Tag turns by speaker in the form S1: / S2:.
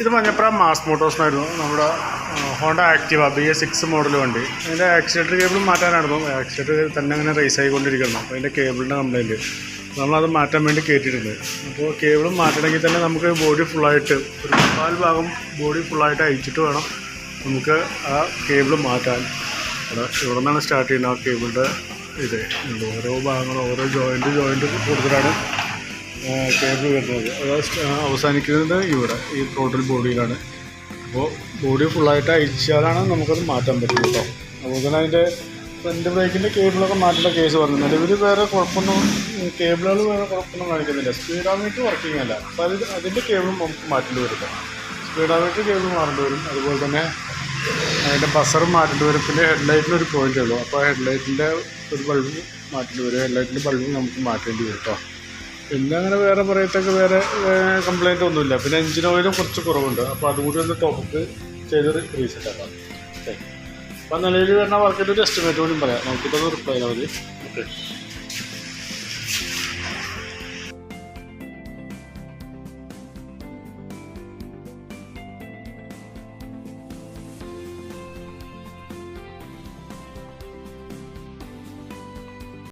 S1: ഇത് മഞ്ഞപ്പുറ മാസ് മോട്ടോഴ്സിനായിരുന്നു. നമ്മുടെ Honda Activa BS6 model വണ്ടി. അതിൻ്റെ ആക്സിലേറ്റർ കേബിൾ മാറ്റാനായിരുന്നു. ആക്സിലേറ്റർ തന്നെ അങ്ങനെ റേസ് ആയിക്കൊണ്ടിരിക്കണം. അപ്പോൾ അതിൻ്റെ കേബിളിൻ്റെ കംപ്ലയിൻറ്റ് നമ്മളത് മാറ്റാൻ വേണ്ടി കയറ്റിയിട്ടുണ്ട്. അപ്പോൾ കേബിൾ മാറ്റണമെങ്കിൽ തന്നെ നമുക്ക് ബോഡി ഫുള്ളായിട്ട് ഒരു 4 ഭാഗം ബോഡി ഫുള്ളായിട്ട് അയച്ചിട്ട് വേണം നമുക്ക് ആ കേബിൾ മാറ്റാൻ. ഇവിടെ നിന്നാണ് സ്റ്റാർട്ട് ചെയ്യുന്നത് ആ കേബിളിൻ്റെ ഇത്. ഓരോ ഭാഗങ്ങളും ഓരോ ജോയിൻറ്റ് കൊടുത്തിട്ടാണ് കേബിൾ വരുന്നത്. അത് അവസാനിക്കുന്നത് ഇവിടെ ഈ ടോട്ടൽ ബോഡിയിലാണ്. അപ്പോൾ ബോഡി ഫുള്ളായിട്ട് അയച്ചാലാണ് നമുക്കത് മാറ്റാൻ പറ്റും കേട്ടോ. അതുപോലെ തന്നെ അതിൻ്റെ ഫ്രണ്ട് ബ്രേക്കിൻ്റെ കേബിളൊക്കെ മാറ്റേണ്ട കേസ് പറഞ്ഞു. നിലവിൽ വേറെ കുഴപ്പമൊന്നും കേബിളുകൾ വേറെ കുഴപ്പമൊന്നും കാണിക്കുന്നില്ല. സ്പീഡോമീറ്റർ വർക്കിംഗ് അല്ല. അപ്പോൾ അതിൻ്റെ കേബിളും നമുക്ക് മാറ്റേണ്ടി വരും. സ്പീഡോമീറ്റർ കേബിൾ മാറേണ്ടി വരും. അതുപോലെ തന്നെ അതിൻ്റെ ബസറും മാറ്റേണ്ടി വരും. പിന്നെ ഹെഡ്ലൈറ്റിനൊരു പോയിൻ്റേ ഉള്ളൂ. അപ്പോൾ ആ ഹെഡ്ലൈറ്റിൻ്റെ ഒരു ബൾബ് മാറ്റേണ്ടി വരും. ഹെഡ്ലൈറ്റിൻ്റെ ബൾബ് നമുക്ക് മാറ്റേണ്ടി വരും കേട്ടോ. പിന്നെ അങ്ങനെ വേറെ പറയത്തൊക്കെ വേറെ കംപ്ലയിൻ്റ് ഒന്നുമില്ല. പിന്നെ എഞ്ചിൻ ഓയിലും കുറച്ച് കുറവുണ്ട്. അപ്പോൾ അതുകൂടി ഒന്ന് ടോപ്പ് ചെയ്ത് റീസെറ്റ് ആക്കാം. ഓക്കെ. അപ്പോൾ നിലവിൽ വരുന്ന വർക്കിൻ്റെ ഒരു എസ്റ്റിമേറ്റ് കൂടി പറയാം. നോക്കിയിട്ടൊന്ന് റിപ്ലൈ ചെയ്താൽ മതി. ഓക്കെ.